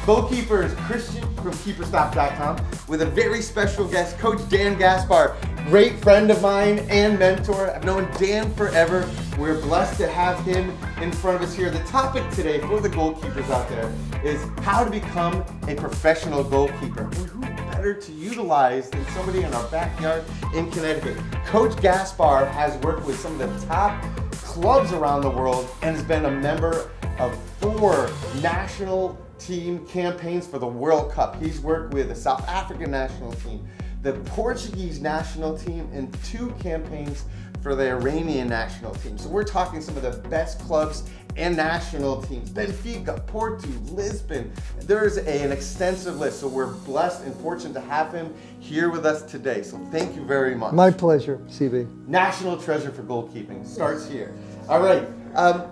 Goalkeeper is Christian from keeperstop.com with a very special guest, Coach Dan Gaspar, great friend of mine and mentor. I've known Dan forever. We're blessed to have him in front of us here. The topic today for the goalkeepers out there is how to become a professional goalkeeper. And who better to utilize than somebody in our backyard in Connecticut? Coach Gaspar has worked with some of the top clubs around the world and has been a member of 4 national team campaigns for the World Cup. He's worked with the South African national team, the Portuguese national team, and 2 campaigns for the Iranian national team. So we're talking some of the best clubs and national teams. Benfica, Porto, Lisbon. There's an extensive list. So we're blessed and fortunate to have him here with us today. So thank you very much. My pleasure, CB. National treasure for goalkeeping starts here. All right.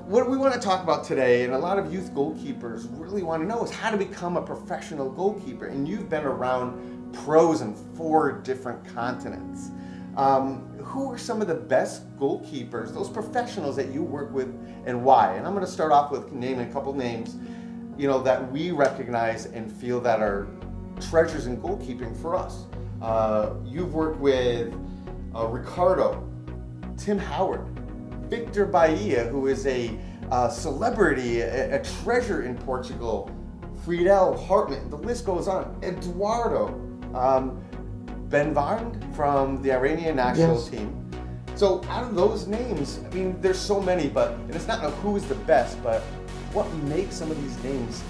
What we want to talk about today, and a lot of youth goalkeepers really want to know, is how to become a professional goalkeeper. And you've been around pros in 4 different continents. Who are some of the best goalkeepers, those professionals that you work with, and why? And I'm going to start off with naming a couple names, you know, that we recognize and feel that are treasures in goalkeeping for us. You've worked with Ricardo, Tim Howard, Victor Bahia, who is a celebrity, a treasure in Portugal, Friedel, Hartman, the list goes on. Eduardo, Ben Varn from the Iranian national team. So out of those names, I mean, there's so many, and it's not who is the best, but what makes some of these names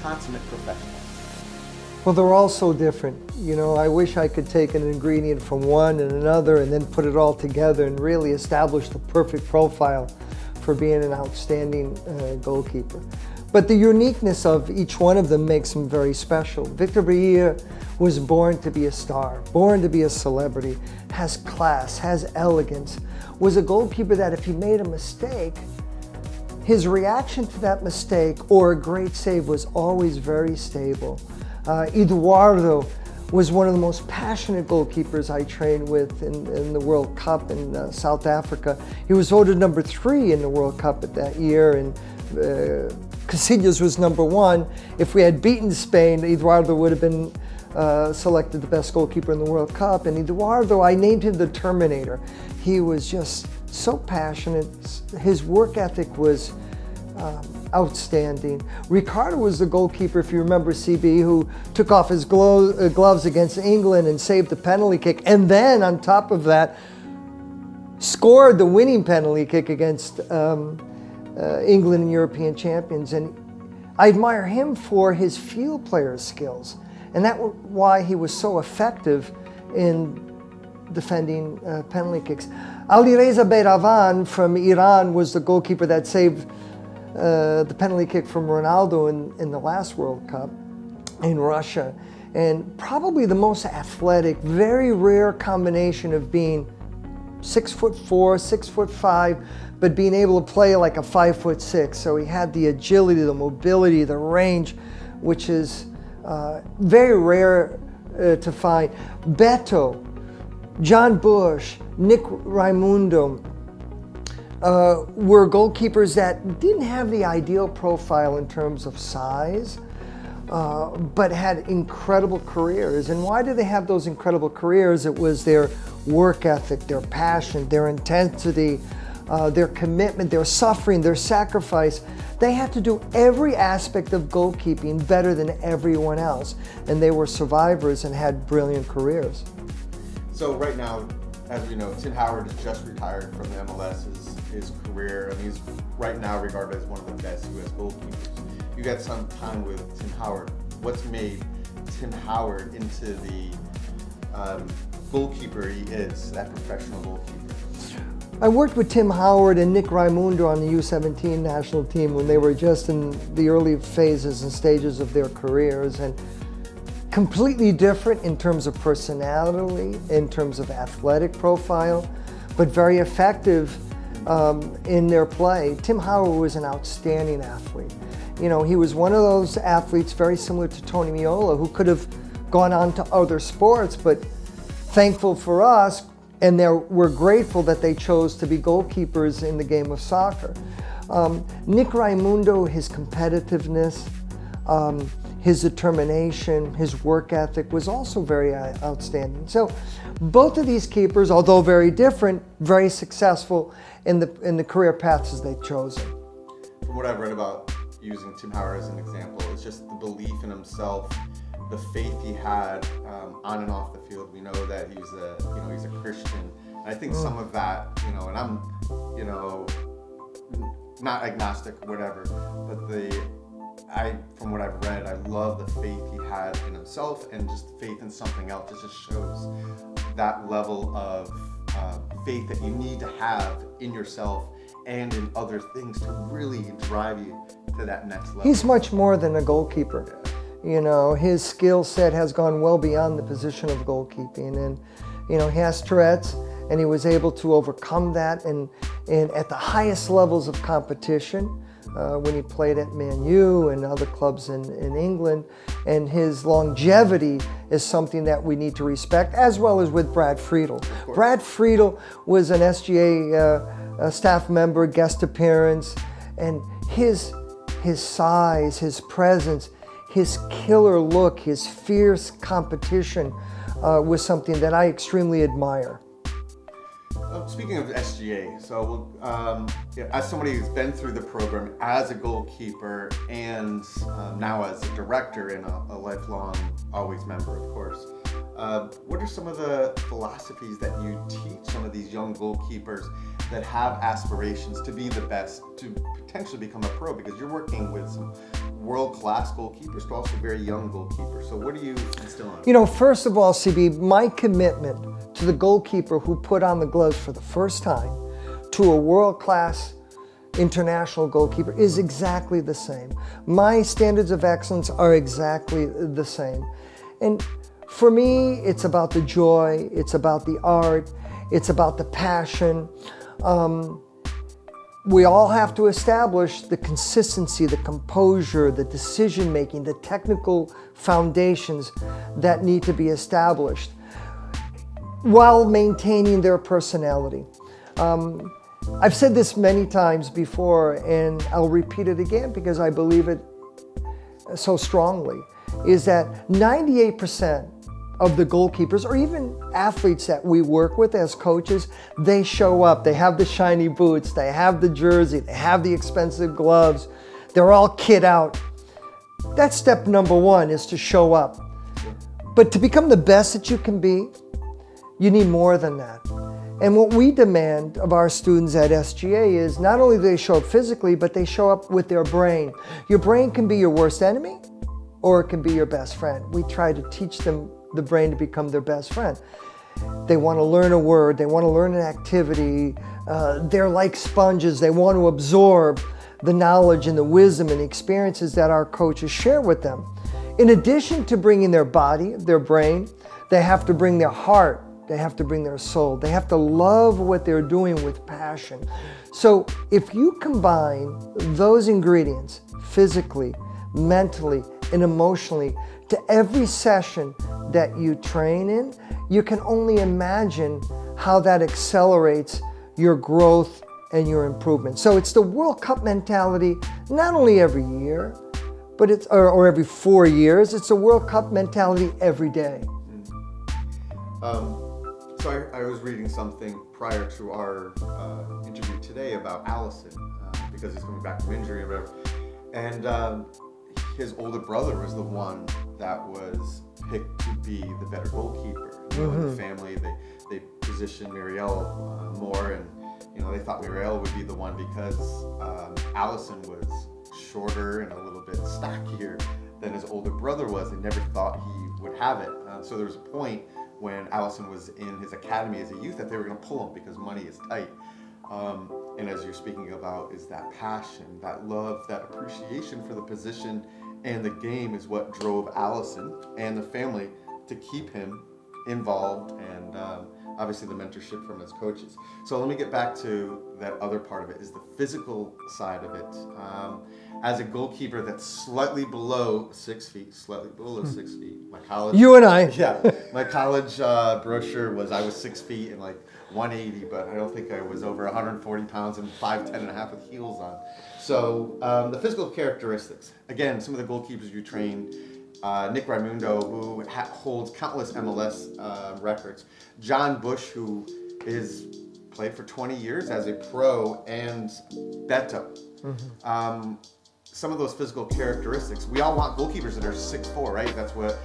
consummate professionals? Well, they're all so different. You know, I wish I could take an ingredient from one and another and then put it all together and really establish the perfect profile for being an outstanding goalkeeper. But the uniqueness of each one of them makes them very special. Victor Bahia was born to be a star, born to be a celebrity, has class, has elegance, was a goalkeeper that if he made a mistake, his reaction to that mistake or a great save was always very stable. Eduardo was one of the most passionate goalkeepers I trained with in the World Cup in South Africa. He was voted number 3 in the World Cup at that year, and Casillas was number 1. If we had beaten Spain, Eduardo would have been selected the best goalkeeper in the World Cup. And Eduardo, I named him the Terminator. He was just so passionate. His work ethic was outstanding. Ricardo was the goalkeeper, if you remember, CB, who took off his gloves against England and saved the penalty kick, and then on top of that scored the winning penalty kick against England and European champions. And I admire him for his field player skills, and that's why he was so effective in defending penalty kicks. Alireza Beyravan from Iran was the goalkeeper that saved the penalty kick from Ronaldo in the last World Cup in Russia. And probably the most athletic, very rare combination of being 6'4", 6'5", but being able to play like a 5'6". So he had the agility, the mobility, the range, which is very rare to find. Beto, John Bush, Nick Raimundo, were goalkeepers that didn't have the ideal profile in terms of size, but had incredible careers. And why did they have those incredible careers? It was their work ethic, their passion, their intensity, their commitment, their suffering, their sacrifice. They had to do every aspect of goalkeeping better than everyone else. And they were survivors and had brilliant careers. So right now, as we know, Tim Howard has just retired from MLS, his career. I mean, he's right now regarded as one of the best U.S. goalkeepers. You got some time with Tim Howard. What's made Tim Howard into the goalkeeper he is, that professional goalkeeper? I worked with Tim Howard and Nick Raimundo on the U17 national team when they were just in the early phases and stages of their careers, and completely different in terms of personality, in terms of athletic profile, but very effective in their play. Tim Howard was an outstanding athlete. You know, he was one of those athletes very similar to Tony Meola, who could have gone on to other sports, but thankful for us, and we're grateful that they chose to be goalkeepers in the game of soccer. Nick Raimundo, his competitiveness, his determination, his work ethic was also very outstanding. So both of these keepers, although very different, very successful in the career paths they've chosen. From what I've read about using Tim Howard as an example, it's just the belief in himself, the faith he had on and off the field. We know that he's a Christian. And I think some of that, and I'm, not agnostic or whatever, but from what I've read, I love the faith he had in himself and just faith in something else. It just shows that level of faith that you need to have in yourself and in other things to really drive you to that next level. He's much more than a goalkeeper. Yeah. His skill set has gone well beyond the position of goalkeeping, and he has Tourette's, and he was able to overcome that and at the highest levels of competition when he played at Man U and other clubs in England. And his longevity is something that we need to respect, as well as with Brad Friedel. Brad Friedel was an SGA staff member, guest appearance, and his size, his presence, his killer look, his fierce competition was something that I extremely admire. Speaking of SGA, so as somebody who's been through the program as a goalkeeper and now as a director and a lifelong always member, of course, what are some of the philosophies that you teach some of these young goalkeepers that have aspirations to be the best, to potentially become a pro? Because you're working with some world-class goalkeepers, but also very young goalkeepers. So what do you instill on? First of all, CB, my commitment to the goalkeeper who put on the gloves for the first time to a world-class international goalkeeper is exactly the same. My standards of excellence are exactly the same. And for me, it's about the joy, it's about the art, it's about the passion. We all have to establish the consistency, the composure, the decision-making, the technical foundations that need to be established while maintaining their personality. I've said this many times before, and I'll repeat it again because I believe it so strongly, is that 98% of the goalkeepers, or even athletes that we work with as coaches, they show up. They have the shiny boots, they have the jersey, they have the expensive gloves. They're all kit out. That's step number one, is to show up. But to become the best that you can be, you need more than that. And what we demand of our students at SGA is not only do they show up physically, but they show up with their brain. Your brain can be your worst enemy, or it can be your best friend. We try to teach them the brain to become their best friend. They want to learn a word, they want to learn an activity, they're like sponges, they want to absorb the knowledge and the wisdom and experiences that our coaches share with them. In addition to bringing their body, their brain, they have to bring their heart, they have to bring their soul, they have to love what they're doing with passion. So if you combine those ingredients physically, mentally, and emotionally to every session that you train in, you can only imagine how that accelerates your growth and your improvement. So it's the World Cup mentality, not only every year, but it's or every 4 years. It's the World Cup mentality every day. So I was reading something prior to our interview today about Alison, because he's coming back from injury and whatever. And his older brother was the one that was picked to be the better goalkeeper. In the family, they positioned Muriel more, and they thought Muriel would be the one because Alison was shorter and a little bit stockier than his older brother was. They never thought he would have it. So there was a point when Alison was in his academy as a youth that they were going to pull him because money is tight. And as you're speaking about, is that passion, that love, that appreciation for the position and the game is what drove Alison and the family to keep him involved and obviously the mentorship from his coaches. So let me get back to that other part of it, is the physical side of it. As a goalkeeper that's slightly below 6 feet, my college... You and I. Yeah, my college brochure was I was 6 feet and like 180, but I don't think I was over 140 pounds and 5'10" and a half with heels on. So the physical characteristics, again, some of the goalkeepers you train, Nick Raimundo, who holds countless MLS records, John Bush, who is played for 20 years as a pro, and Beto. Some of those physical characteristics, we all want goalkeepers that are 6'4", right? That's what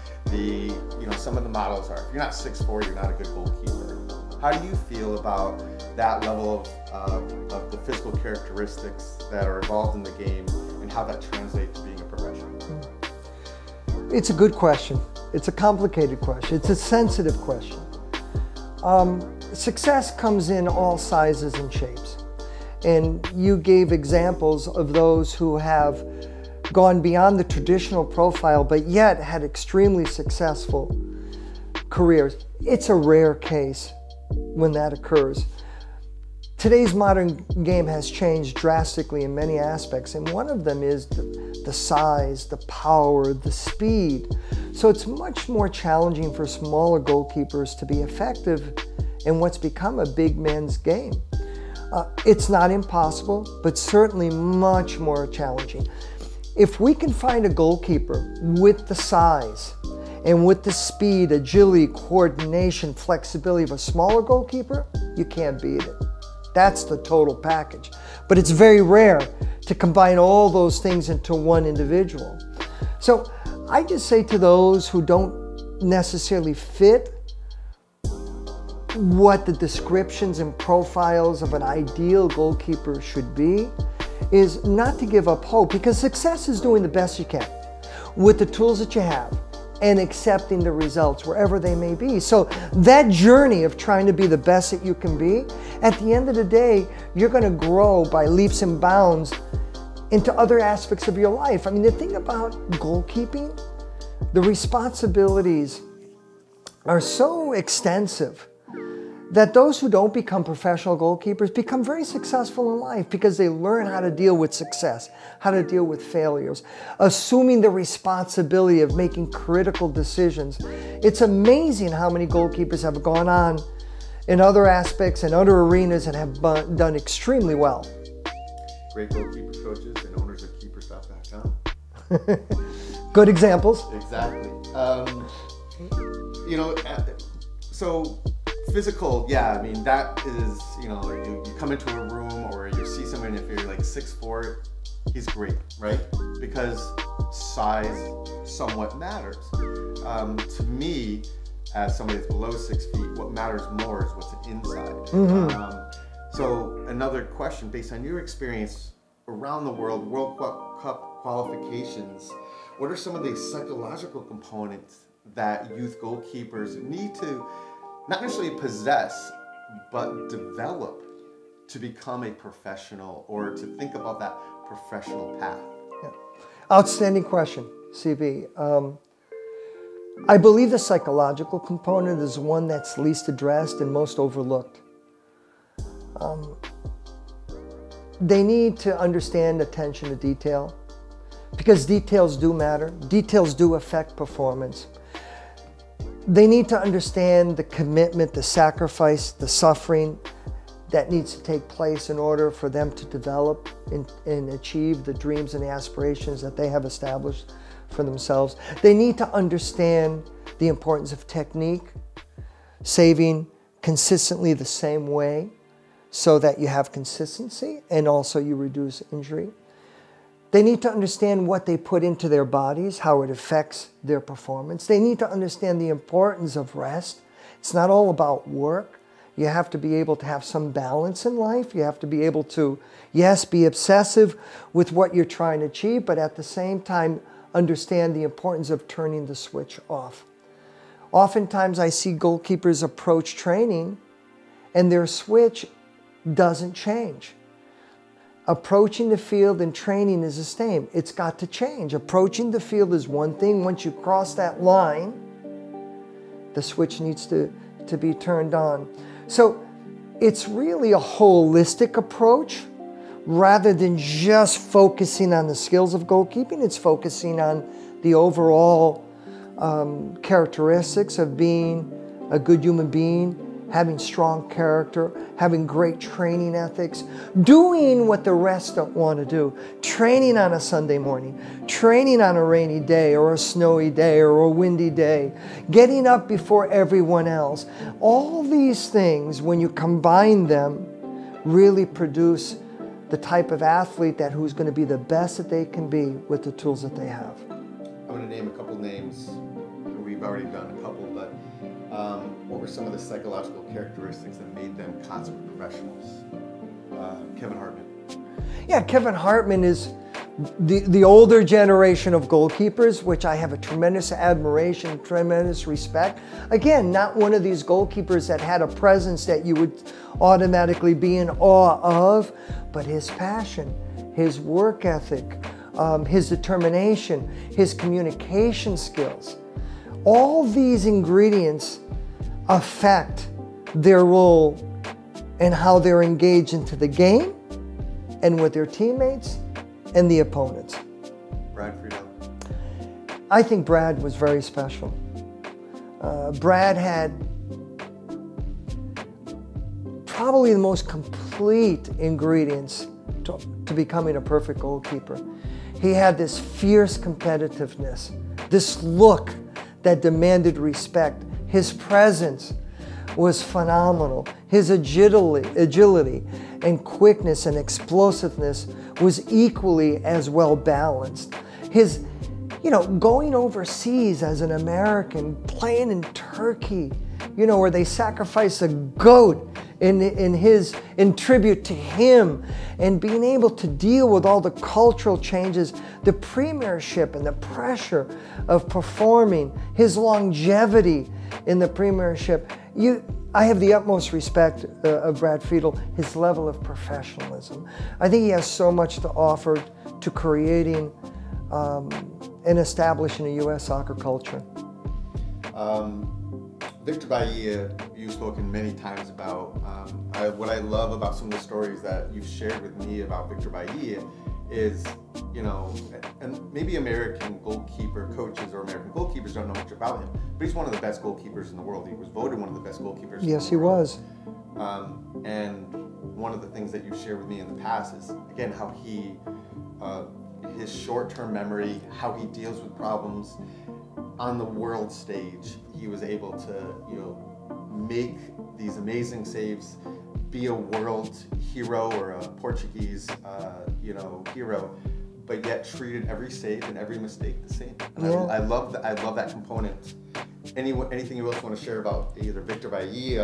some of the models are. If you're not 6'4", you're not a good goalkeeper. How do you feel about that level of the physical characteristics that are involved in the game and how that translates to being a professional? It's a good question. It's a complicated question. It's a sensitive question. Success comes in all sizes and shapes. And you gave examples of those who have gone beyond the traditional profile, but yet had extremely successful careers. It's a rare case when that occurs. Today's modern game has changed drastically in many aspects, and one of them is the size, the power, the speed. So it's much more challenging for smaller goalkeepers to be effective in what's become a big men's game. It's not impossible, but certainly much more challenging. If we can find a goalkeeper with the size and with the speed, agility, coordination, flexibility of a smaller goalkeeper, you can't beat it. That's the total package. But it's very rare to combine all those things into one individual. So I just say to those who don't necessarily fit what the descriptions and profiles of an ideal goalkeeper should be, is not to give up hope, because success is doing the best you can with the tools that you have and accepting the results wherever they may be. So that journey of trying to be the best that you can be, at the end of the day, you're going to grow by leaps and bounds into other aspects of your life. I mean, the thing about goalkeeping, the responsibilities are so extensive that those who don't become professional goalkeepers become very successful in life, because they learn how to deal with success, how to deal with failures, assuming the responsibility of making critical decisions. It's amazing how many goalkeepers have gone on in other aspects and other arenas and have done extremely well. Great goalkeeper coaches and owners of keeperstuff.com. Good examples. Exactly. So physical, yeah, I mean, that is, you come into a room or you see someone, if you're like 6'4", he's great, right? Because size somewhat matters. To me, as somebody that's below 6 feet, what matters more is what's inside. So another question, based on your experience around the world, World Cup qualifications, what are some of the psychological components that youth goalkeepers need to not necessarily possess, but develop to become a professional, or to think about that professional path? Yeah. Outstanding question, CB. I believe the psychological component is one that's least addressed and most overlooked. They need to understand attention to detail, because details do matter. Details do affect performance. They need to understand the commitment, the sacrifice, the suffering that needs to take place in order for them to develop and achieve the dreams and the aspirations that they have established for themselves. They need to understand the importance of technique, saving consistently the same way so that you have consistency and also you reduce injury. They need to understand what they put into their bodies, how it affects their performance. They need to understand the importance of rest. It's not all about work. You have to be able to have some balance in life. You have to be able to, yes, be obsessive with what you're trying to achieve, but at the same time, understand the importance of turning the switch off. Oftentimes, I see goalkeepers approach training and their switch doesn't change. Approaching the field and training is the same. It's got to change. Approaching the field is one thing. Once you cross that line, the switch needs to to be turned on. So it's really a holistic approach rather than just focusing on the skills of goalkeeping. It's focusing on the overall characteristics of being a good human being, having strong character, having great training ethics, doing what the rest don't want to do, training on a Sunday morning, training on a rainy day or a snowy day or a windy day, getting up before everyone else. All these things, when you combine them, really produce the type of athlete who's going to be the best that they can be with the tools that they have. I'm going to name a couple names. We've already done a couple, but what were some of the psychological characteristics that made them consummate professionals? Kevin Hartman. Yeah, Kevin Hartman is the older generation of goalkeepers, which I have a tremendous admiration, tremendous respect. Again, not one of these goalkeepers that had a presence that you would automatically be in awe of, but his passion, his work ethic, his determination, his communication skills. All these ingredients affect their role and how they're engaged into the game and with their teammates and the opponents. Brad Friedel. I think Brad was very special. Brad had probably the most complete ingredients to becoming a perfect goalkeeper. He had this fierce competitiveness, this look that demanded respect. His presence was phenomenal. His agility and quickness and explosiveness was equally as well balanced. His, going overseas as an American, playing in Turkey, where they sacrifice a goat in tribute to him, and being able to deal with all the cultural changes, the premiership and the pressure of performing, his longevity in the premiership. I have the utmost respect of Brad Friedel, his level of professionalism. I think he has so much to offer to creating and establishing a U.S. soccer culture. Victor Peixe, you've spoken many times about. What I love about some of the stories that you've shared with me about Victor Peixe is, and maybe American goalkeeper coaches or American goalkeepers don't know much about him, but he's one of the best goalkeepers in the world. He was voted one of the best goalkeepers in the world. Yes, he was. And one of the things that you've shared with me in the past is, again, how his short-term memory, how he deals with problems on the world stage. He was able to, make these amazing saves, be a world hero or a Portuguese, hero, but yet treated every save and every mistake the same. And yeah. I love that component. Anything you else want to share about either Victor Peixe,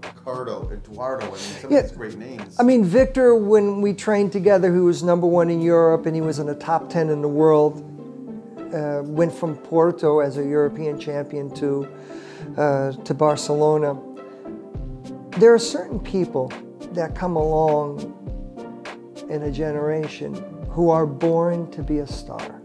Ricardo, Eduardo, some of these great names? Victor, when we trained together, who was #1 in Europe and he was in the top 10 in the world, went from Porto as a European champion to Barcelona. There are certain people that come along in a generation who are born to be a star.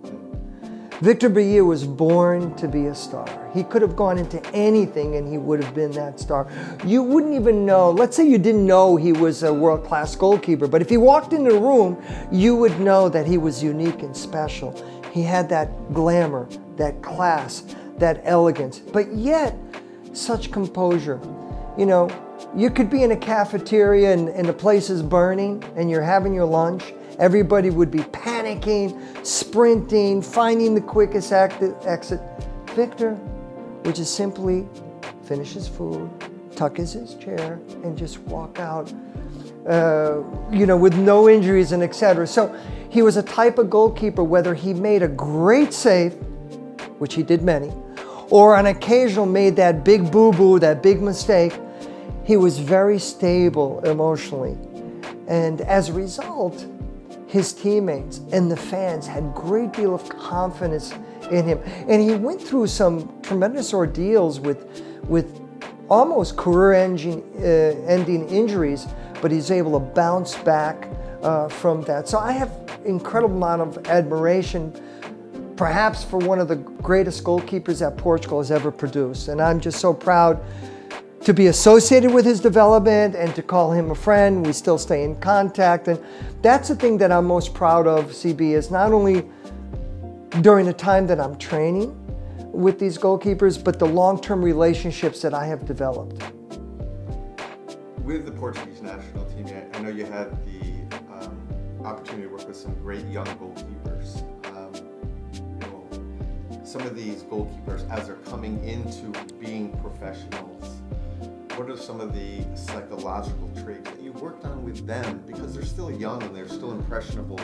Victor Peixe was born to be a star. He could have gone into anything and he would have been that star. You wouldn't even know, let's say you didn't know he was a world-class goalkeeper, but if he walked into the room, you would know that he was unique and special. He had that glamour, that class, that elegance, but yet such composure. You could be in a cafeteria and the place is burning and you're having your lunch. Everybody would be panicking, sprinting, finding the quickest exit. Victor would just simply finish his food, tuck his chair, and just walk out, with no injuries and etc. So he was a type of goalkeeper, whether he made a great save, which he did many, or on occasion made that big boo-boo, that big mistake, he was very stable emotionally. And as a result, his teammates and the fans had a great deal of confidence in him. And he went through some tremendous ordeals with almost career-ending injuries, but he's able to bounce back from that. So I have an incredible amount of admiration, perhaps for one of the greatest goalkeepers that Portugal has ever produced. And I'm just so proud to be associated with his development and to call him a friend. We still stay in contact. And that's the thing that I'm most proud of, CB, is not only during the time that I'm training with these goalkeepers, but the long-term relationships that I have developed. With the Portuguese national team, I know you had the opportunity to work with some great young goalkeepers. Some of these goalkeepers, as they're coming into being professionals, what are some of the psychological traits that you worked on with them? Because they're still young and they're still impressionable.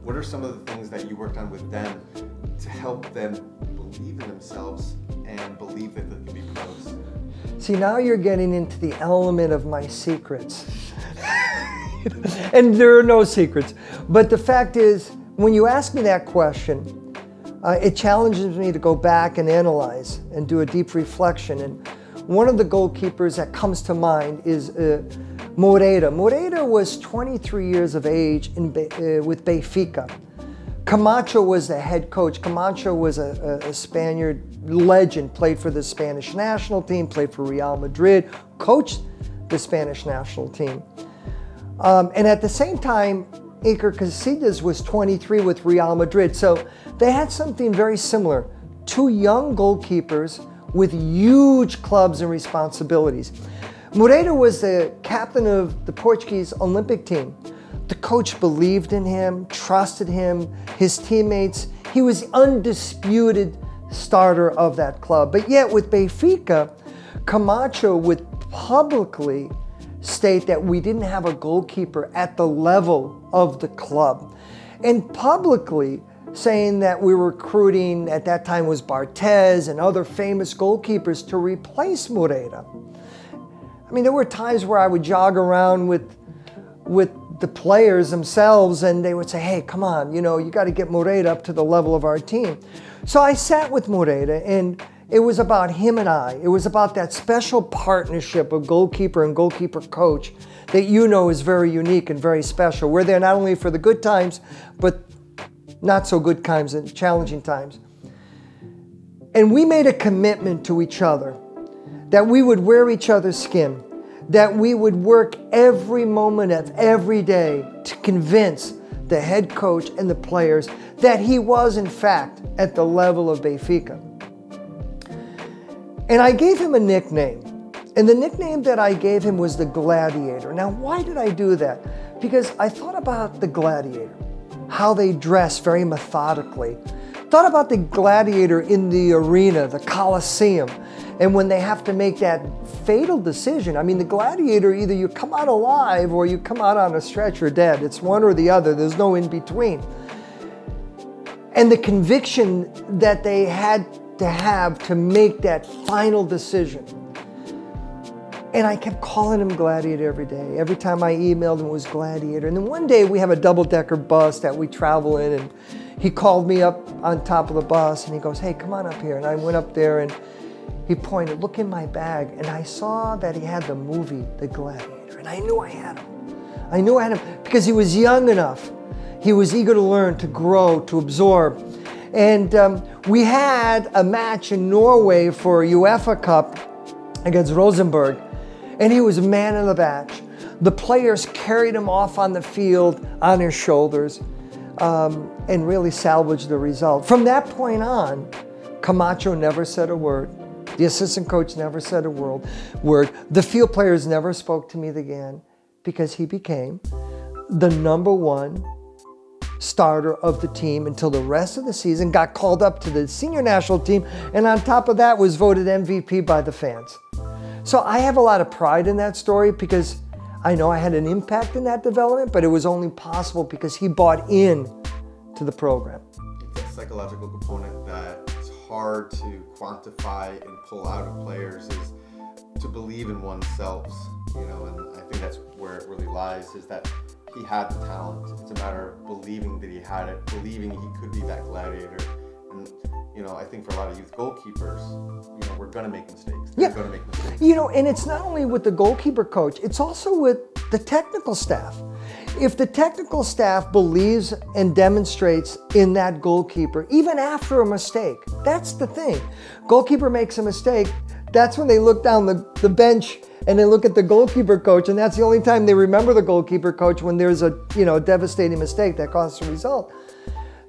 What are some of the things that you worked on with them to help them believe in themselves and believe that they can be pros? See, now you're getting into the element of my secrets. And there are no secrets. But the fact is, when you ask me that question, it challenges me to go back and analyze and do a deep reflection. And one of the goalkeepers that comes to mind is Moreira. Moreira was 23 years of age with Benfica. Camacho was the head coach. Camacho was a Spaniard legend, played for the Spanish national team, played for Real Madrid, coached the Spanish national team. And at the same time, Iker Casillas was 23 with Real Madrid. So they had something very similar. Two young goalkeepers with huge clubs and responsibilities. Moreira was the captain of the Portuguese Olympic team. The coach believed in him, trusted him, his teammates. He was undisputed starter of that club. But yet with Benfica, Camacho would publicly state that we didn't have a goalkeeper at the level of the club. And publicly saying that we were recruiting, at that time was Barthez and other famous goalkeepers to replace Moreira. I mean, there were times where I would jog around with the players themselves and they would say, hey, come on, you know, you got to get Moreira up to the level of our team. So I sat with Moreira and it was about him and I. It was about that special partnership of goalkeeper and goalkeeper coach that you know is very unique and very special. We're there not only for the good times, but not so good times and challenging times. And we made a commitment to each other that we would wear each other's skin, that we would work every moment of every day to convince the head coach and the players that he was in fact at the level of Benfica. And I gave him a nickname. And the nickname that I gave him was the Gladiator. Now, why did I do that? Because I thought about the gladiator, how they dress very methodically. Thought about the gladiator in the arena, the Colosseum, and when they have to make that fatal decision. I mean, the gladiator, either you come out alive or you come out on a stretcher dead. It's one or the other. There's no in between. And the conviction that they had to have to make that final decision. And I kept calling him Gladiator every day. Every time I emailed him, it was Gladiator. And then one day we have a double-decker bus that we travel in, and he called me up on top of the bus and he goes, hey, come on up here. And I went up there and he pointed, look in my bag. And I saw that he had the movie, The Gladiator. And I knew I had him. I knew I had him because he was young enough. He was eager to learn, to grow, to absorb. And we had a match in Norway for UEFA Cup against Rosenborg, and he was man of the match. The players carried him off on the field on their shoulders and really salvaged the result. From that point on, Camacho never said a word. The assistant coach never said a word. The field players never spoke to me again because he became the #1 starter of the team until the rest of the season, got called up to the senior national team, and on top of that was voted MVP by the fans. So I have a lot of pride in that story because I know I had an impact in that development, but it was only possible because he bought in to the program. It's a psychological component that is hard to quantify and pull out of players, is to believe in oneself, you know, and I think that's where it really lies, is that he had the talent. It's a matter of believing that he had it, believing he could be that gladiator. And, you know, I think for a lot of youth goalkeepers, you know, we're going to make mistakes. They're going to make mistakes. You know, and it's not only with the goalkeeper coach, it's also with the technical staff. If the technical staff believes and demonstrates in that goalkeeper, even after a mistake, that's the thing. Goalkeeper makes a mistake, that's when they look down the bench and they look at the goalkeeper coach, and that's the only time they remember the goalkeeper coach, when there's a devastating mistake that costs the result.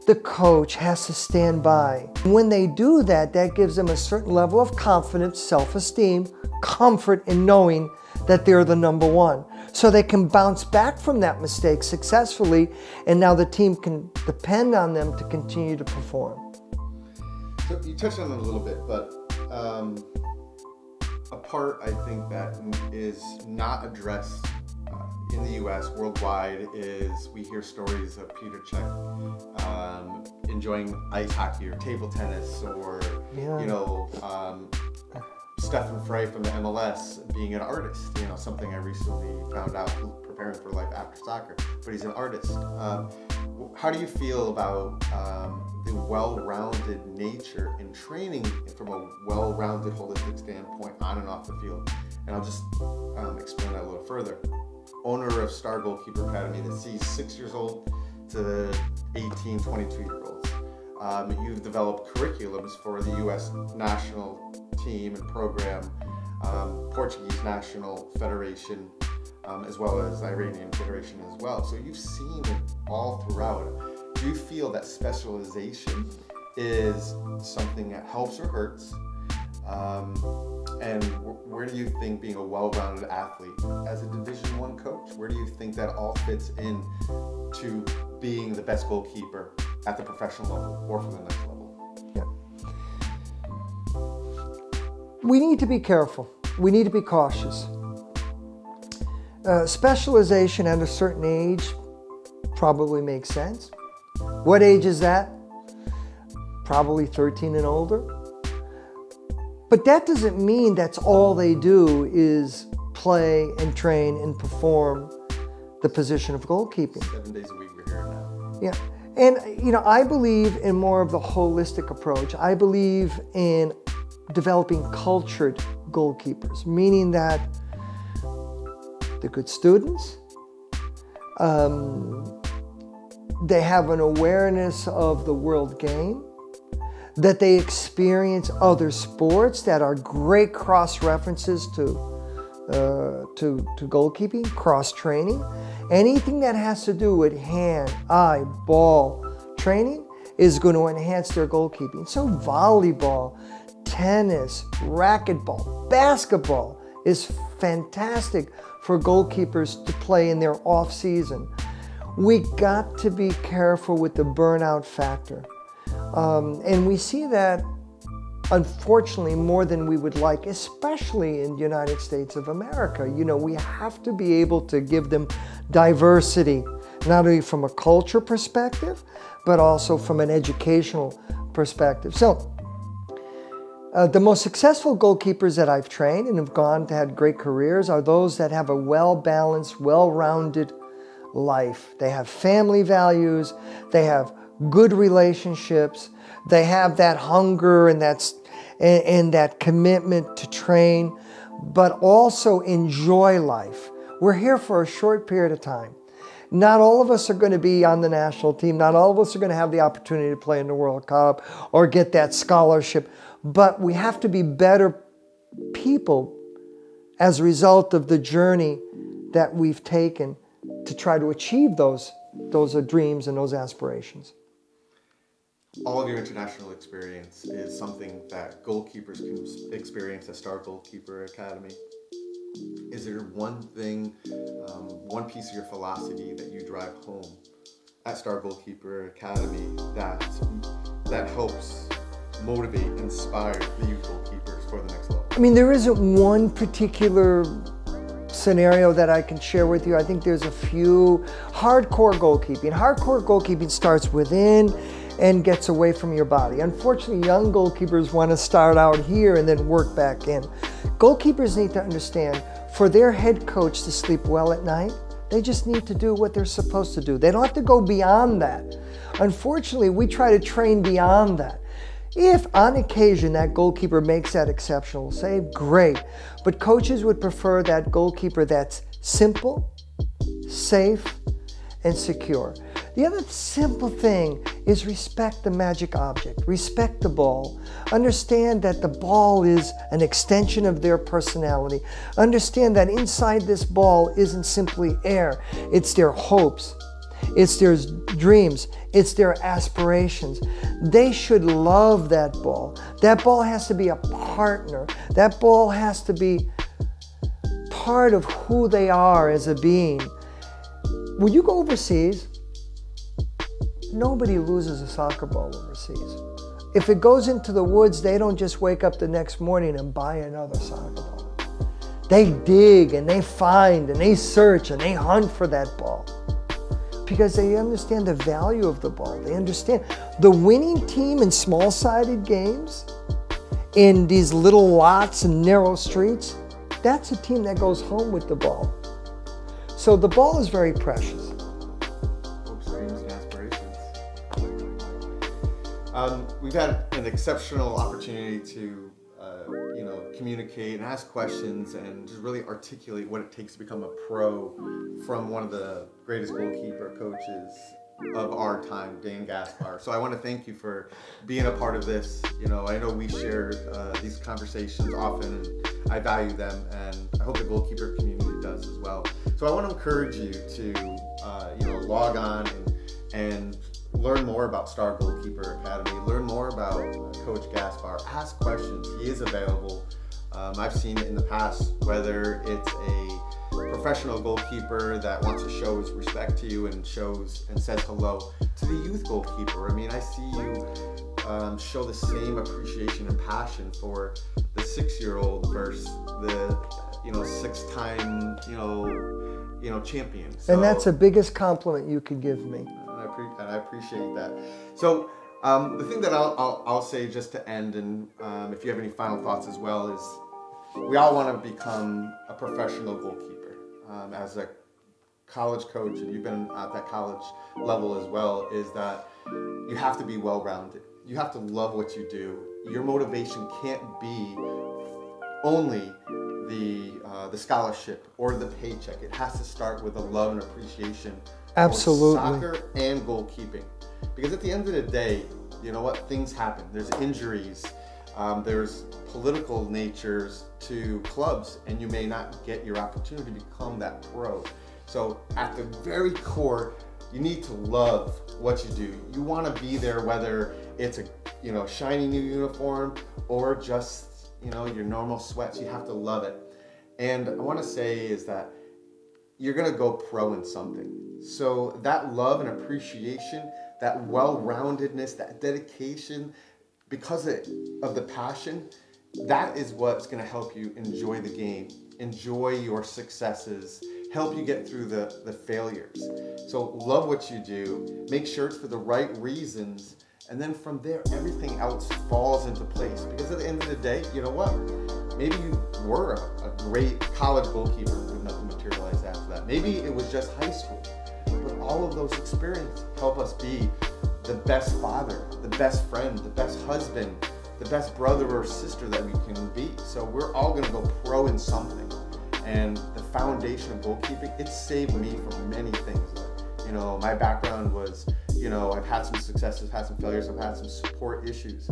The coach has to stand by. When they do that, that gives them a certain level of confidence, self-esteem, comfort in knowing that they're the number one. So they can bounce back from that mistake successfully, and now the team can depend on them to continue to perform. So you touched on it a little bit, but a part I think that is not addressed in the U.S., worldwide, is we hear stories of Peter Cech enjoying ice hockey or table tennis, or Stefan Frey from the MLS being an artist. Something I recently found out preparing for life after soccer. But he's an artist. How do you feel about the well-rounded nature in training from a well-rounded, holistic standpoint on and off the field? And I'll just explain that a little further. Owner of Star Goalkeeper Academy that sees 6 years old to 18, 22-year-olds. You've developed curriculums for the U.S. national team and program, Portuguese National Federation, as well as Iranian Federation as well. So you've seen it all throughout. Do you feel that specialization is something that helps or hurts? And where do you think being a well-rounded athlete as a Division I coach, where do you think that all fits in to being the best goalkeeper at the professional level or for the next level? Yeah. We need to be careful. We need to be cautious. Specialization at a certain age probably makes sense. What age is that? Probably 13 and older. But that doesn't mean that's all they do is play and train and perform the position of goalkeeping. 7 days a week we're here now. Yeah. And, I believe in more of the holistic approach. I believe in developing cultured goalkeepers, meaning that they're good students, they have an awareness of the world game, that they experience other sports that are great cross-references to goalkeeping, cross-training. Anything that has to do with hand, eye, ball training is going to enhance their goalkeeping. So volleyball, tennis, racquetball, basketball is fantastic for goalkeepers to play in their off-season. We got to be careful with the burnout factor. And we see that, unfortunately, more than we would like, especially in the United States of America. We have to be able to give them diversity, not only from a culture perspective, but also from an educational perspective. So, the most successful goalkeepers that I've trained and have gone to have great careers are those that have a well-balanced, well-rounded life. They have family values, they have good relationships, they have that hunger and that commitment to train, but also enjoy life. We're here for a short period of time. Not all of us are going to be on the national team. Not all of us are going to have the opportunity to play in the World Cup or get that scholarship, but we have to be better people as a result of the journey that we've taken to try to achieve those dreams and those aspirations. All of your international experience is something that goalkeepers can experience at Star Goalkeeper Academy. Is there one thing, one piece of your philosophy that you drive home at Star Goalkeeper Academy that helps motivate, inspire the youth goalkeepers for the next level? I mean, there isn't one particular scenario that I can share with you. I think there's a few. Hardcore goalkeeping. Hardcore goalkeeping starts within and gets away from your body. Unfortunately, young goalkeepers want to start out here and then work back in. Goalkeepers need to understand, for their head coach to sleep well at night, they just need to do what they're supposed to do. They don't have to go beyond that. Unfortunately, we try to train beyond that. If on occasion that goalkeeper makes that exceptional save, great. But coaches would prefer that goalkeeper that's simple, safe, and secure. The other simple thing is respect the magic object, respect the ball. Understand that the ball is an extension of their personality. Understand that inside this ball isn't simply air, it's their hopes, it's their dreams, it's their aspirations. They should love that ball. That ball has to be a partner. That ball has to be part of who they are as a being. When you go overseas, nobody loses a soccer ball overseas. If it goes into the woods, they don't just wake up the next morning and buy another soccer ball. They dig and they find and they search and they hunt for that ball because they understand the value of the ball. They understand the winning team in small-sided games, in these little lots and narrow streets, that's a team that goes home with the ball. So the ball is very precious. We've had an exceptional opportunity to communicate and ask questions and just really articulate what it takes to become a pro from one of the greatest goalkeeper coaches of our time, Dan Gaspar. So I want to thank you for being a part of this. I know we share these conversations often, and I value them, and I hope the goalkeeper community does as well. So I want to encourage you to log on and learn more about Star Goalkeeper Academy, learn more about Coach Gaspar, ask questions. He is available. I've seen it in the past, whether it's a professional goalkeeper that wants to show his respect to you and says hello, to the youth goalkeeper. I mean, I see you show the same appreciation and passion for the 6-year-old versus the 6-time champion. So, and that's the biggest compliment you could give me. I appreciate that. So the thing that I'll say just to end, and if you have any final thoughts as well, is we all want to become a professional goalkeeper. As a college coach, and you've been at that college level as well, is that you have to be well-rounded. You have to love what you do. Your motivation can't be only the scholarship or the paycheck. It has to start with a love and appreciation Absolutely. for soccer and goalkeeping. Because at the end of the day, you know what? Things happen. There's injuries. There's political natures to clubs, and you may not get your opportunity to become that pro. So at the very core, you need to love what you do. You want to be there, whether it's a shiny new uniform or just your normal sweats. You have to love it. And I want to say is that you're going to go pro in something. So that love and appreciation, that well-roundedness, that dedication, because of the passion, that is what's going to help you enjoy the game, enjoy your successes, help you get through the failures. So love what you do, make sure it's for the right reasons, and then from there, everything else falls into place. Because at the end of the day, you know what? Maybe you were a great college goalkeeper, but nothing materialized after that. Maybe it was just high school. But all of those experiences help us be the best father, the best friend, the best husband, the best brother or sister that we can be. So we're all gonna go pro in something. And the foundation of goalkeeping, it saved me from many things. My background was, I've had some successes, had some failures, I've had some support issues.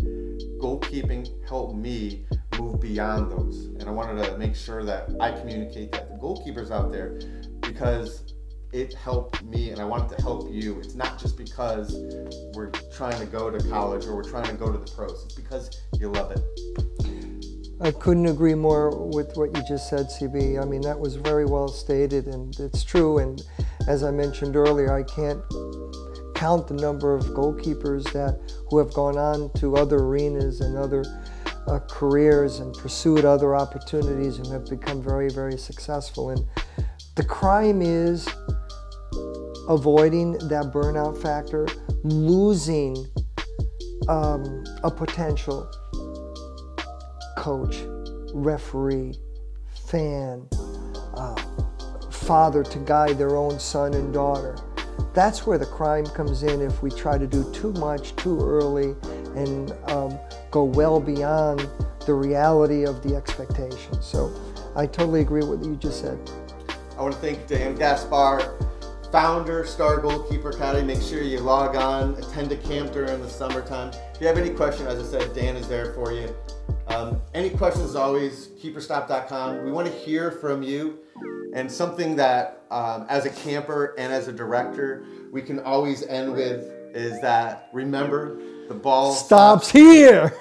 Goalkeeping helped me move beyond those. And I wanted to make sure that I communicate that to goalkeepers out there, because it helped me and I want it to help you. It's not just because we're trying to go to college or we're trying to go to the pros. It's because you love it. I couldn't agree more with what you just said, CB. I mean, that was very well stated, and it's true. And as I mentioned earlier, I can't count the number of goalkeepers who have gone on to other arenas and other careers and pursued other opportunities and have become very, very successful. And the crime is avoiding that burnout factor, losing a potential coach, referee, fan, father to guide their own son and daughter. That's where the crime comes in if we try to do too much too early and go well beyond the reality of the expectation. So I totally agree with what you just said. I want to thank Dan Gaspar founder, Star Goalkeeper Academy. Make sure you log on, attend a camp during the summertime. If you have any questions, as I said, Dan is there for you. Any questions, as always, keeperstop.com. We want to hear from you. And something that, as a camper and as a director, we can always end with is that, remember, the ball stops here.